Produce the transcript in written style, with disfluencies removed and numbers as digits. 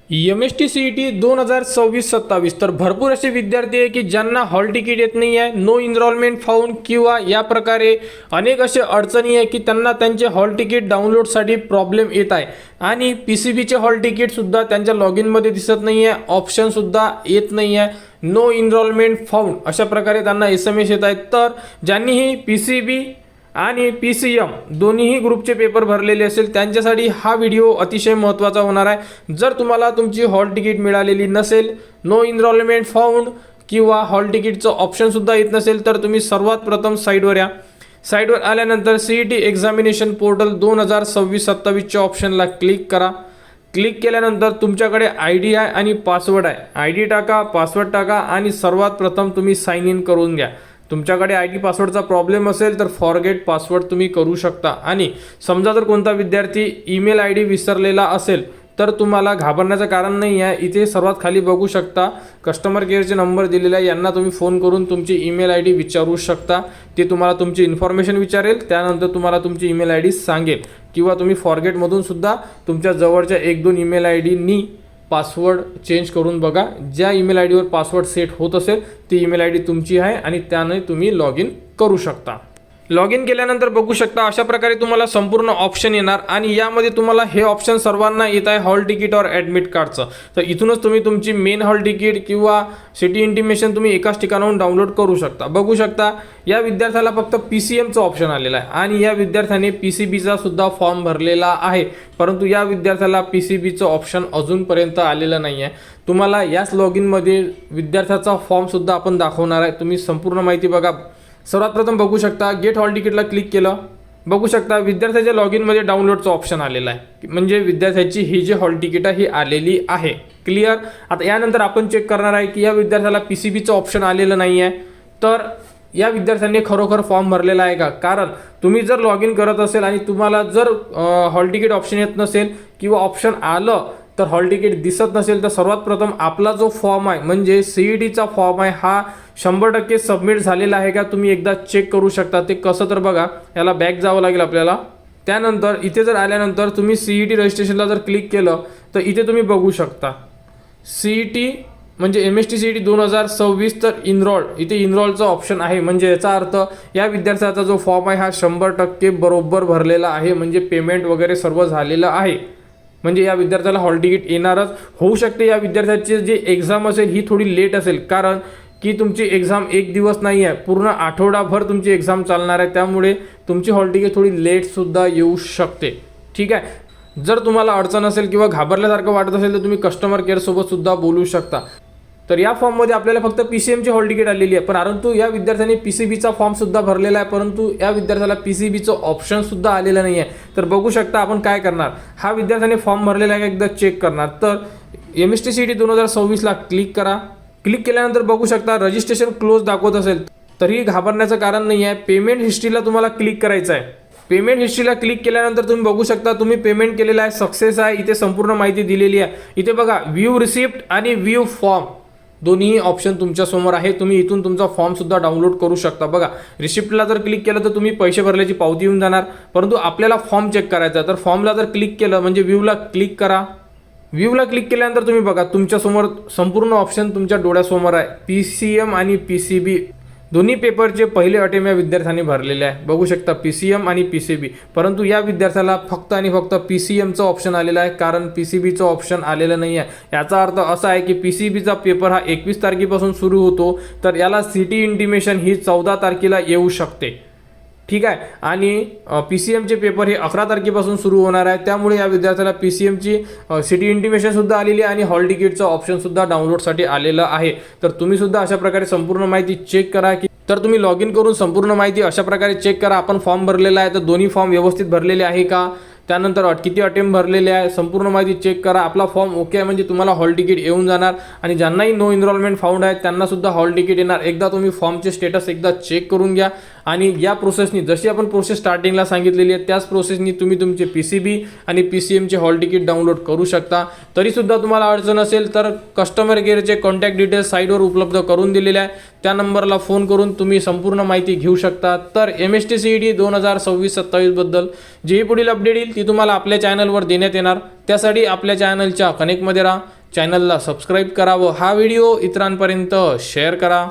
MST-CET 2026-27 तर भरपूर असे विद्यार्थी आहे की ज्यांना हॉल तिकीट येत नाही आहे, नो इनरोलमेंट फाउंड किंवा या प्रकारे अनेक असे अडचणी आहे की त्यांना त्यांचे हॉल तिकीट डाउनलोडसाठी प्रॉब्लेम येत आहे आणि PCBचे हॉल तिकीटसुद्धा त्यांच्या लॉग इनमध्ये दिसत नाही आहे, ऑप्शनसुद्धा येत नाही आहे, नो इनरोलमेंट फाउंड अशा प्रकारे त्यांना SMS येत आहेत. तर ज्यांनीही PCB आणि PCM दोन्हीही ग्रुपचे पेपर भरलेले असेल त्यांच्यासाठी हा व्हिडिओ अतिशय महत्त्वाचा होणार आहे. जर तुम्हाला तुमची हॉल तिकीट मिळालेली नसेल, नो इनरोलमेंट फाउंड किंवा हॉल तिकीटचं ऑप्शनसुद्धा येत नसेल तर तुम्ही सर्वात प्रथम साईडवर या. साईडवर आल्यानंतर CET एक्झामिनेशन पोर्टल 2026-27च्या ऑप्शनला क्लिक करा. क्लिक केल्यानंतर तुमच्याकडे ID आहे आणि पासवर्ड आहे. ID टाका, पासवर्ड टाका आणि सर्वात प्रथम तुम्ही साइन इन करून घ्या. तुमच्याकडे ID पासवर्डचा प्रॉब्लेम असेल तर फॉरगेट पासवर्ड तुम्ही करू शकता. आणि समजा जर कोणता विद्यार्थी ईमेल ID विसरलेला असेल तर तुम्हाला घाबरण्याचं कारण नाही आहे. इथे सर्वात खाली बघू शकता कस्टमर केअरचे नंबर दिलेला आहे, यांना तुम्ही फोन करून तुमची ईमेल ID विचारू शकता. ते तुम्हाला तुमची इन्फॉर्मेशन विचारेल, त्यानंतर तुम्हाला तुमची ईमेल ID सांगेल किंवा तुम्ही फॉरगेटमधून सुद्धा तुमच्या जवळच्या 1-2 ईमेल IDनी पासवर्ड चेंज करून बघा. ज्या ईमेल ID वर पासवर्ड सेट होत असेल ती ईमेल ID तुमची आहे आणि त्याने तुम्ही लॉग इन करू शकता. लॉग इन केल्यानंतर बघू शकता अशा प्रकारे तुम्हाला संपूर्ण ऑप्शन येणार आणि यामध्ये तुम्हाला हे ऑप्शन सर्वांना येत आहे हॉल तिकीट और ॲडमिट कार्डचं. तर इथूनच तुम्ही तुमची मेन हॉल तिकीट किंवा सिटी इंटिमेशन तुम्ही एकाच ठिकाणाहून डाउनलोड करू शकता. बघू शकता या विद्यार्थ्याला फक्त PCMचं ऑप्शन आलेलं आहे आणि या विद्यार्थ्याने PCBचा सुद्धा फॉर्म भरलेला आहे, परंतु या विद्यार्थ्याला PCBचं ऑप्शन अजूनपर्यंत आलेलं नाही आहे. तुम्हाला याच लॉग इनमध्ये विद्यार्थ्याचा फॉर्मसुद्धा आपण दाखवणार आहे. तुम्ही संपूर्ण माहिती बघा. सर्वात प्रथम बघू शकता गेट हॉल तिकीटला क्लिक केलं. बघू शकता विद्यार्थ्याच्या लॉग इनमध्ये डाउनलोडचं ऑप्शन आलेलं आहे, म्हणजे विद्यार्थ्याची ही जी हॉल तिकीट आहे ही आलेली आहे. क्लिअर. आता यानंतर आपण चेक करणार आहे की या विद्यार्थ्याला PCBचं ऑप्शन आलेलं नाही आहे, तर या विद्यार्थ्यांनी खरोखर फॉर्म भरलेला आहे का. कारण तुम्ही जर लॉग इन करत असेल आणि तुम्हाला जर हॉल तिकीट ऑप्शन येत नसेल किंवा ऑप्शन आलं तर हॉल तिकीट दिसत नसेल तर सर्वात प्रथम आपला जो फॉर्म आहे म्हणजे CETचा फॉर्म आहे हा 100% सबमिट झालेला आहे का तुम्ही एकदा चेक करू शकता. ते कसं तर बघा, याला बॅक जावं लागेल आपल्याला. त्यानंतर इथे जर आल्यानंतर तुम्ही CET रजिस्ट्रेशनला जर क्लिक केलं तर इथे तुम्ही बघू शकता CET म्हणजे MST-CET 2026 तर इनरोल, इथे इनरोलचा ऑप्शन आहे. म्हणजे याचा अर्थ या विद्यार्थ्याचा जो फॉर्म आहे हा 100% बरोबर भरलेला आहे, म्हणजे पेमेंट वगैरे सर्व झालेलं आहे. म्हणजे या विद्यार्थ्याला हॉल तिकीट येणारच. होऊ शकते या विद्यार्थ्याची जी एक्झाम असेल ही थोडी लेट असेल, कारण की तुमची एक्झाम एक दिवस नाही आहे, पूर्ण आठवडाभर तुमची एक्झाम चालणार आहे, त्यामुळे तुमची हॉल तिकीट थोडी लेटसुद्धा येऊ शकते. ठीक आहे. जर तुम्हाला अडचण असेल किंवा घाबरल्यासारखं वाटत असेल तर तुम्ही कस्टमर केअरसोबत सुद्धा बोलू शकता. तर या फॉर्ममध्ये आपल्याला फक्त PCMची हॉल तिकीट आलेली आहे, परंतु या विद्यार्थ्याने PCBचा फॉर्मसुद्धा भरलेला आहे, परंतु या विद्यार्थ्याला PCBचं ऑप्शनसुद्धा आलेलं नाही आहे. तर बघू शकता आपण काय करणार, हा विद्यार्थ्याने फॉर्म भरलेला आहे एकदा चेक करणार. तर MST-CET 2026ला क्लिक करा. क्लिक केल्यानंतर बघू शकता रजिस्ट्रेशन क्लोज दाखवत असेल तरीही घाबरण्याचं कारण नाही आहे. पेमेंट हिस्ट्रीला तुम्हाला क्लिक करायचं आहे. पेमेंट हिस्ट्रीला क्लिक केल्यानंतर तुम्ही बघू शकता तुम्ही पेमेंट केलेलं आहे, सक्सेस आहे. इथे संपूर्ण माहिती दिलेली आहे. इथे बघा व्ह्यू रिसिप्ट आणि व्ह्यू फॉर्म दोन्ही ऑप्शन तुमच्यासमोर आहे. तुम्ही इथून तुमचा फॉर्मसुद्धा डाउनलोड करू शकता. बघा रिसिप्टला जर क्लिक केलं तर तुम्ही पैसे भरल्याची पावती येऊन जाणार, परंतु आपल्याला फॉर्म चेक करायचा आहे. तर फॉर्मला जर क्लिक केलं म्हणजे व्ह्यूला क्लिक करा. व्ह्यूला क्लिक केल्यानंतर तुम्ही बघा तुमच्यासमोर संपूर्ण ऑप्शन तुमच्या डोळ्यासमोर आहे. PCM आणि PCB दोन्ही पेपरचे पहिले अटेम्प्ट या विद्यार्थ्यांनी भरलेले आहे. बघू शकता PCM आणि PCB, परंतु या विद्यार्थ्याला फक्त आणि फक्त PCMचं ऑप्शन आलेलं आहे, कारण PCBचं ऑप्शन आलेलं नाही आहे. याचा अर्थ असा आहे की PCBचा पेपर हा 21 तारखेपासून सुरू होतो, तर याला सिटी इंटिमेशन ही 14 तारखेला येऊ शकते. ठीक आहे. आणि PCMचे पेपर हे 11 तारखेपासून सुरू होणार आहे, त्यामुळे या विद्यार्थ्याला PCMची सिटी इंटिमेशनसुद्धा आलेली आहे आणि हॉल तिकीटचं ऑप्शनसुद्धा डाउनलोडसाठी आलेलं आहे. तर तुम्ही सुद्धा अशा प्रकारे संपूर्ण माहिती चेक करा की तर तुम्ही लॉग इन करून संपूर्ण माहिती अशा प्रकारे चेक करा. आपण फॉर्म भरलेला आहे तर दोन्ही फॉर्म व्यवस्थित भरलेले आहे का, त्यानंतर किती अटेम्प्ट भरलेले आहे, संपूर्ण माहिती चेक करा. आपला फॉर्म ओके आहे म्हणजे तुम्हाला हॉल तिकीट येऊन जाणार आणि ज्यांनाही नो इनरोलमेंट फाउंड आहे त्यांनासुद्धा हॉल तिकीट येणार. एकदा तुम्ही फॉर्मचे स्टेटस एकदा चेक करून घ्या आणि या प्रोसेसनी जशी आपण प्रोसेस स्टार्टिंगला सांगितलेली आहे त्याच प्रोसेसनी तुम्ही तुमचे PCB आणि PCMचे हॉल तिकीट डाउनलोड करू शकता। तरीसुद्धा तुम्हाला अडचण असेल तर कस्टमर केअरचे कॉन्टॅक्ट डिटेल्स साईडवर उपलब्ध करून दिलेले आहे, त्या नंबरला फोन करून तुम्ही संपूर्ण माहिती घेऊ शकता। तर MST CET 2026-27 बद्दल जी पुढील अपडेट येईल ती तुम्हाला आपल्या चॅनलवर देण्यात येणार। त्यासाठी आपल्या चॅनलच्या कनेक्टमध्ये राहा, चॅनलला सबस्क्राईब करा व हा व्हिडिओ इतरांपर्यंत शेअर करा।